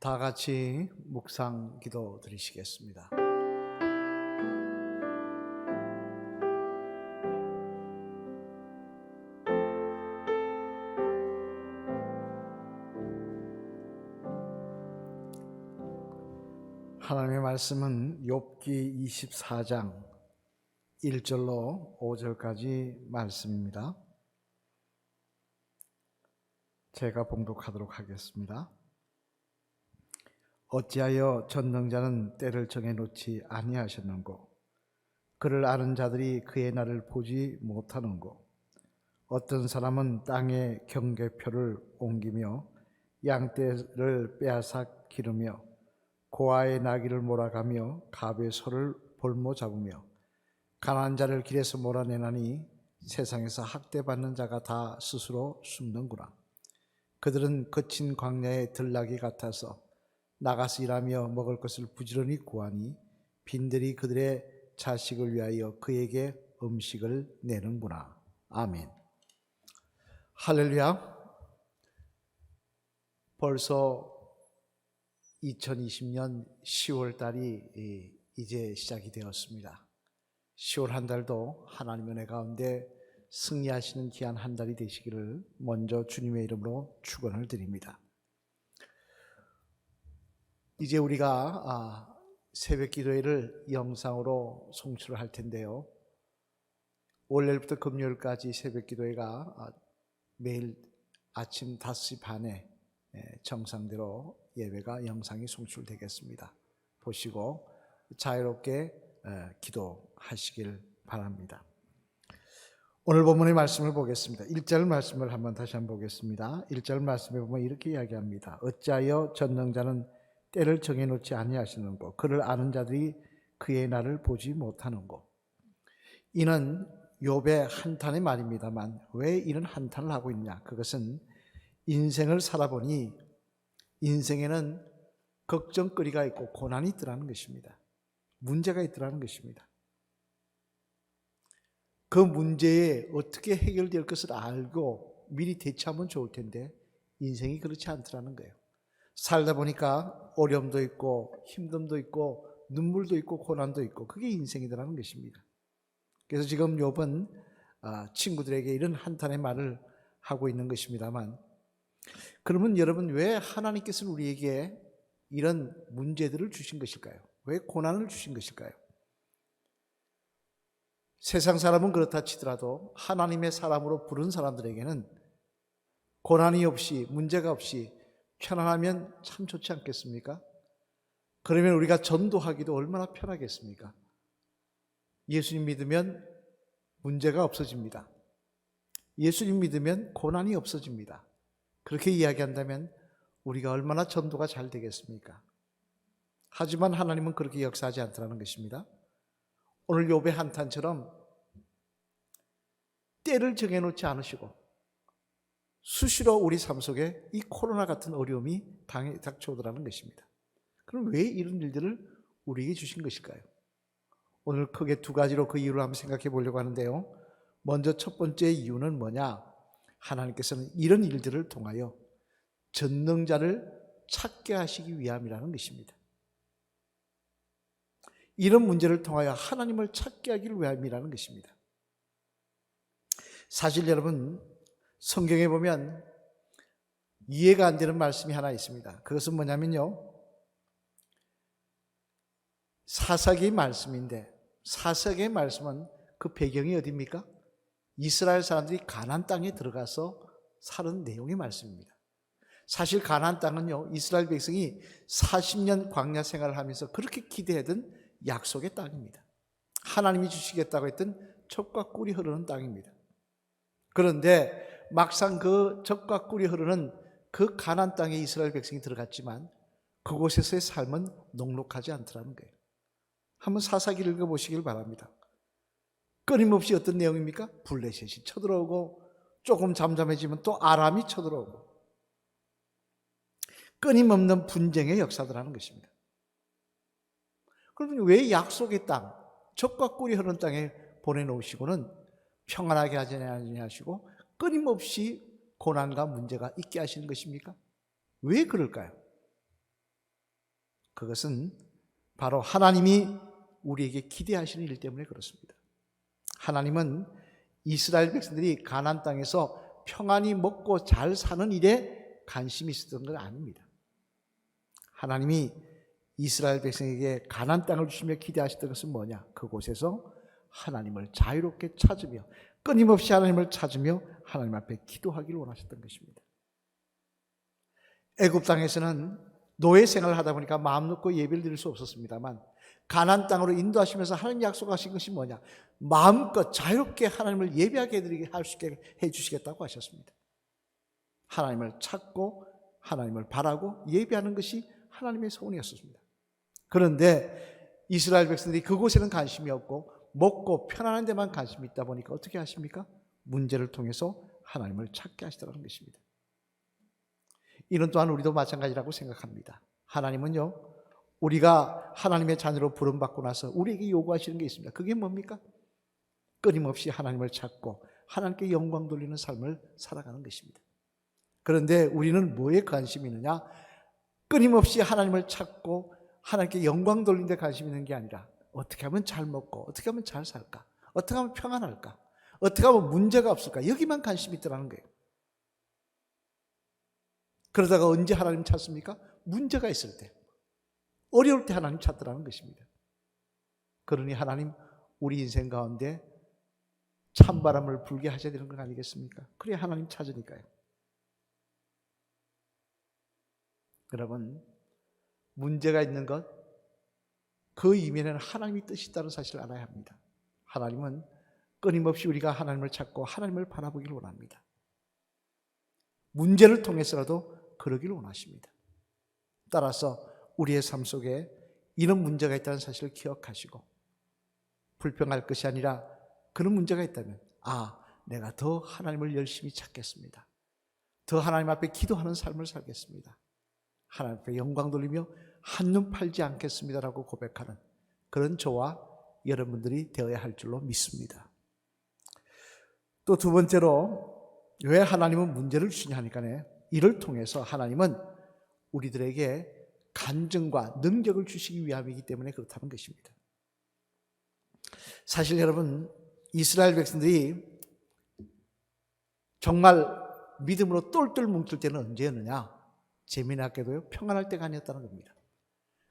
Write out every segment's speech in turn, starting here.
다 같이 묵상 기도 드리시겠습니다. 하나님의 말씀은 욥기 24장 1절로 5절까지 말씀입니다. 제가 봉독하도록 하겠습니다. 어찌하여 전능자는 때를 정해놓지 아니하셨는고, 그를 아는 자들이 그의 날을 보지 못하는고, 어떤 사람은 땅에 경계표를 옮기며 양떼를 빼앗아 기르며 고아의 나귀를 몰아가며 갑의 소를 볼모 잡으며 가난한 자를 길에서 몰아내나니 세상에서 학대받는 자가 다 스스로 숨는구나. 그들은 거친 광야의 들나귀 같아서 나가서 일하며 먹을 것을 부지런히 구하니 빈들이 그들의 자식을 위하여 그에게 음식을 내는구나. 아멘. 할렐루야. 벌써 2020년 10월 달이 이제 시작이 되었습니다. 10월 한 달도 하나님의 은혜 가운데 승리하시는 귀한 한 달이 되시기를 먼저 주님의 이름으로 축원을 드립니다. 이제 우리가 새벽 기도회를 영상으로 송출을 할 텐데요. 월요일부터 금요일까지 새벽 기도회가 매일 아침 5시 반에 정상대로 예배가 영상이 송출되겠습니다. 보시고 자유롭게 기도하시길 바랍니다. 오늘 본문의 말씀을 보겠습니다. 1절 말씀을 다시 한번 보겠습니다. 1절 말씀에 보면 이렇게 이야기합니다. 어찌하여 전능자는 때를 정해놓지 아니하시는고, 그를 아는 자들이 그의 날을 보지 못하는고. 이는 욥의 한탄의 말입니다만 왜 이런 한탄을 하고 있냐? 그것은 인생을 살아보니 인생에는 걱정거리가 있고 고난이 있더라는 것입니다. 문제가 있더라는 것입니다. 그 문제에 어떻게 해결될 것을 알고 미리 대처하면 좋을 텐데 인생이 그렇지 않더라는 거예요. 살다 보니까 어려움도 있고 힘듦도 있고 눈물도 있고 고난도 있고, 그게 인생이더라는 것입니다. 그래서 지금 욥은 친구들에게 이런 한탄의 말을 하고 있는 것입니다만, 그러면 여러분, 왜 하나님께서는 우리에게 이런 문제들을 주신 것일까요? 왜 고난을 주신 것일까요? 세상 사람은 그렇다 치더라도 하나님의 사람으로 부른 사람들에게는 고난이 없이, 문제가 없이 편안하면 참 좋지 않겠습니까? 그러면 우리가 전도하기도 얼마나 편하겠습니까? 예수님 믿으면 문제가 없어집니다. 예수님 믿으면 고난이 없어집니다. 그렇게 이야기한다면 우리가 얼마나 전도가 잘 되겠습니까? 하지만 하나님은 그렇게 역사하지 않더라는 것입니다. 오늘 욥의 한탄처럼 때를 정해놓지 않으시고 수시로 우리 삶 속에 이 코로나 같은 어려움이 닥쳐오더라는 것입니다. 그럼 왜 이런 일들을 우리에게 주신 것일까요? 오늘 크게 두 가지로 그 이유를 한번 생각해 보려고 하는데요. 먼저 첫 번째 이유는 뭐냐? 하나님께서는 이런 일들을 통하여 전능자를 찾게 하시기 위함이라는 것입니다. 이런 문제를 통하여 하나님을 찾게 하기를 위함이라는 것입니다. 사실 여러분, 성경에 보면 이해가 안 되는 말씀이 하나 있습니다. 그것은 뭐냐면요, 사사기의 말씀인데, 사사기의 말씀은 그 배경이 어디입니까? 이스라엘 사람들이 가나안 땅에 들어가서 사는 내용의 말씀입니다. 사실 가나안 땅은요, 이스라엘 백성이 40년 광야 생활을 하면서 그렇게 기대하던 약속의 땅입니다. 하나님이 주시겠다고 했던 젖과 꿀이 흐르는 땅입니다. 그런데 막상 그 젖과 꿀이 흐르는 그 가나안 땅에 이스라엘 백성이 들어갔지만 그곳에서의 삶은 녹록하지 않더라는 거예요. 한번 사사기를 읽어보시길 바랍니다. 끊임없이 어떤 내용입니까? 블레셋이 쳐들어오고, 조금 잠잠해지면 또 아람이 쳐들어오고, 끊임없는 분쟁의 역사들하는 것입니다. 그러면 왜 약속의 땅, 젖과 꿀이 흐르는 땅에 보내놓으시고는 평안하게 하지 아니하시고 끊임없이 고난과 문제가 있게 하시는 것입니까? 왜 그럴까요? 그것은 바로 하나님이 우리에게 기대하시는 일 때문에 그렇습니다. 하나님은 이스라엘 백성들이 가나안 땅에서 평안히 먹고 잘 사는 일에 관심이 있었던 건 아닙니다. 하나님이 이스라엘 백성에게 가나안 땅을 주시며 기대하셨던 것은 뭐냐? 그곳에서 하나님을 자유롭게 찾으며 끊임없이 하나님을 찾으며 하나님 앞에 기도하기를 원하셨던 것입니다. 애굽 땅에서는 노예 생활을 하다 보니까 마음 놓고 예배를 드릴 수 없었습니다만 가나안 땅으로 인도하시면서 하나님 약속하신 것이 뭐냐? 마음껏 자유롭게 하나님을 예배하게 할 수 있게 해주시겠다고 하셨습니다. 하나님을 찾고 하나님을 바라고 예배하는 것이 하나님의 소원이었습니다. 그런데 이스라엘 백성들이 그곳에는 관심이 없고 먹고 편안한 데만 관심이 있다 보니까 어떻게 하십니까? 문제를 통해서 하나님을 찾게 하시더라는 것입니다. 이는 또한 우리도 마찬가지라고 생각합니다. 하나님은요, 우리가 하나님의 자녀로 부름받고 나서 우리에게 요구하시는 게 있습니다. 그게 뭡니까? 끊임없이 하나님을 찾고 하나님께 영광 돌리는 삶을 살아가는 것입니다. 그런데 우리는 뭐에 관심이 있느냐? 끊임없이 하나님을 찾고 하나님께 영광 돌리는 데 관심이 있는 게 아니라 어떻게 하면 잘 먹고 어떻게 하면 잘 살까? 어떻게 하면 평안할까? 어떻게 하면 문제가 없을까? 여기만 관심이 있더라는 거예요. 그러다가 언제 하나님 찾습니까? 문제가 있을 때, 어려울 때 하나님 찾더라는 것입니다. 그러니 하나님 우리 인생 가운데 찬바람을 불게 하셔야 되는 것 아니겠습니까? 그래야 하나님 찾으니까요. 여러분, 문제가 있는 것, 그 이면에는 하나님의 뜻이 있다는 사실을 알아야 합니다. 하나님은 끊임없이 우리가 하나님을 찾고 하나님을 바라보기를 원합니다. 문제를 통해서라도 그러기를 원하십니다. 따라서 우리의 삶 속에 이런 문제가 있다는 사실을 기억하시고 불평할 것이 아니라 그런 문제가 있다면 내가 더 하나님을 열심히 찾겠습니다. 더 하나님 앞에 기도하는 삶을 살겠습니다. 하나님 앞에 영광 돌리며 한눈 팔지 않겠습니다라고 고백하는 그런 저와 여러분들이 되어야 할 줄로 믿습니다. 또 두 번째로 왜 하나님은 문제를 주시냐 하니까 이를 통해서 하나님은 우리들에게 간증과 능력을 주시기 위함이기 때문에 그렇다는 것입니다. 사실 여러분, 이스라엘 백성들이 정말 믿음으로 똘똘 뭉칠 때는 언제였느냐? 재미나게도요, 평안할 때가 아니었다는 겁니다.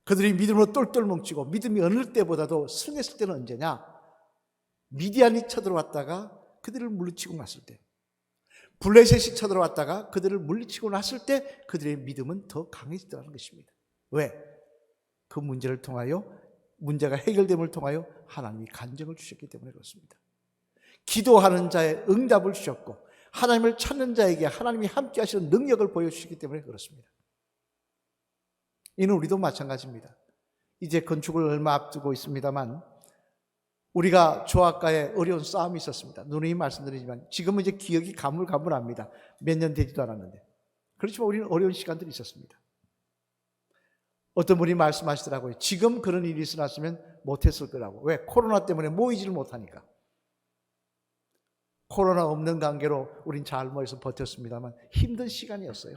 그들이 믿음으로 똘똘 뭉치고 믿음이 어느 때보다도 승했을 때는 언제냐? 미디안이 쳐들어왔다가 그들을 물리치고 났을 때, 블레셋이 쳐들어왔다가 그들을 물리치고 났을 때 그들의 믿음은 더 강해지더라는 것입니다. 왜? 그 문제를 통하여, 문제가 해결됨을 통하여 하나님이 간증을 주셨기 때문에 그렇습니다. 기도하는 자의 응답을 주셨고 하나님을 찾는 자에게 하나님이 함께 하시는 능력을 보여주시기 때문에 그렇습니다. 이는 우리도 마찬가지입니다. 이제 건축을 얼마 앞두고 있습니다만 우리가 조합가에 어려운 싸움이 있었습니다. 누누이 말씀드리지만 지금은 이제 기억이 가물가물합니다. 몇 년 되지도 않았는데. 그렇지만 우리는 어려운 시간들이 있었습니다. 어떤 분이 말씀하시더라고요. 지금 그런 일이 있었으면 못했을 거라고. 왜? 코로나 때문에 모이지를 못하니까. 코로나 없는 관계로 우린 잘 모여서 버텼습니다만 힘든 시간이었어요.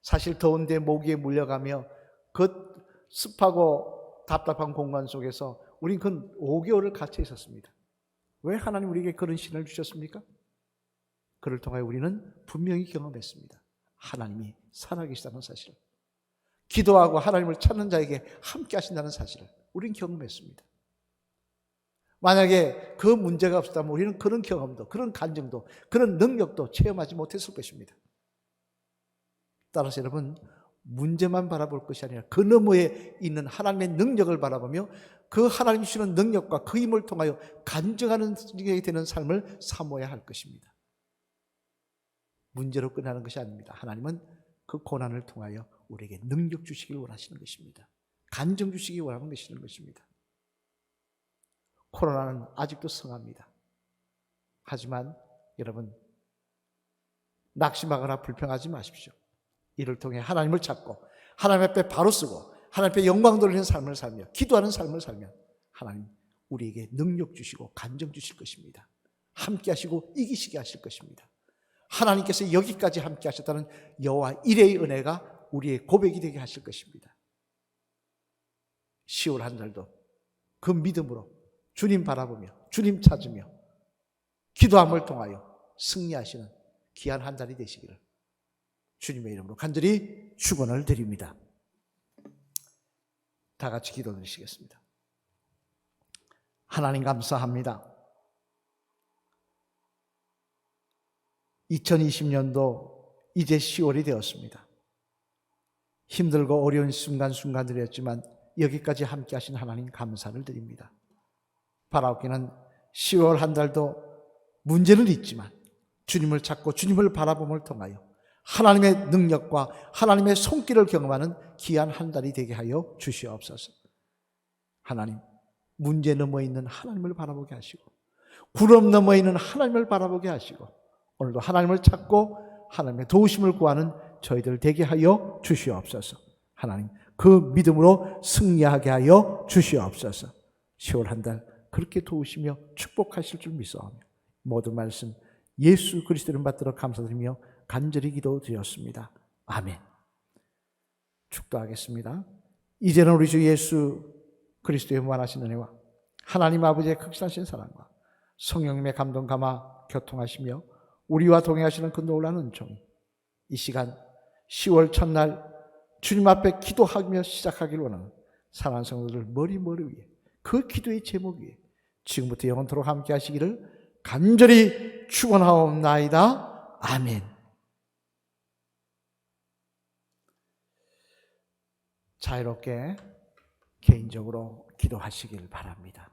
사실 더운데 모기에 물려가며 그 습하고 답답한 공간 속에서 우린 그 5개월을 갇혀 있었습니다. 왜 하나님 우리에게 그런 신을 주셨습니까? 그를 통하여 우리는 분명히 경험했습니다. 하나님이 살아계시다는 사실을. 기도하고 하나님을 찾는 자에게 함께 하신다는 사실을 우린 경험했습니다. 만약에 그 문제가 없었다면 우리는 그런 경험도, 그런 간증도, 그런 능력도 체험하지 못했을 것입니다. 따라서 여러분, 문제만 바라볼 것이 아니라 그 너머에 있는 하나님의 능력을 바라보며 그 하나님 주시는 능력과 그 힘을 통하여 간증하는 게 되는 삶을 사모해야 할 것입니다. 문제로 끝나는 것이 아닙니다. 하나님은 그 고난을 통하여 우리에게 능력 주시길 원하시는 것입니다. 간증 주시기 원하는 것입니다. 코로나는 아직도 성합니다. 하지만 여러분, 낙심하거나 불평하지 마십시오. 이를 통해 하나님을 찾고 하나님 앞에 바로 쓰고 하나님 앞에 영광 돌리는 삶을 살며 기도하는 삶을 살면 하나님 우리에게 능력 주시고 간증 주실 것입니다. 함께 하시고 이기시게 하실 것입니다. 하나님께서 여기까지 함께 하셨다는 여호와 일의 은혜가 우리의 고백이 되게 하실 것입니다. 10월 한 달도 그 믿음으로 주님 바라보며 주님 찾으며 기도함을 통하여 승리하시는 귀한 한 달이 되시기를 주님의 이름으로 간절히 축원을 드립니다. 다 같이 기도드리시겠습니다. 하나님 감사합니다. 2020년도 이제 10월이 되었습니다. 힘들고 어려운 순간순간들이었지만 여기까지 함께 하신 하나님 감사를 드립니다. 바라옵기는 10월 한 달도 문제는 있지만 주님을 찾고 주님을 바라봄을 통하여 하나님의 능력과 하나님의 손길을 경험하는 귀한 한 달이 되게 하여 주시옵소서. 하나님, 문제 넘어 있는 하나님을 바라보게 하시고 구름 넘어 있는 하나님을 바라보게 하시고 오늘도 하나님을 찾고 하나님의 도우심을 구하는 저희들 되게 하여 주시옵소서. 하나님, 그 믿음으로 승리하게 하여 주시옵소서. 10월 한 달 그렇게 도우시며 축복하실 줄 믿사오며 모든 말씀 예수 그리스도 이름 받들어 감사드리며 간절히 기도드렸습니다. 아멘. 축도하겠습니다. 이제는 우리 주 예수 그리스도의 무한하신 은혜와 하나님 아버지의 극진하신 사랑과 성령님의 감동 감화 교통하시며 우리와 동행하시는 그 놀라운 은총이 이 시간 10월 첫날 주님 앞에 기도하며 시작하기를 원하는 사랑하는 성도들 머리 위에 그 기도의 제목 위에 지금부터 영원토록 함께 하시기를 간절히 축원하옵나이다. 아멘. 자유롭게 개인적으로 기도하시길 바랍니다.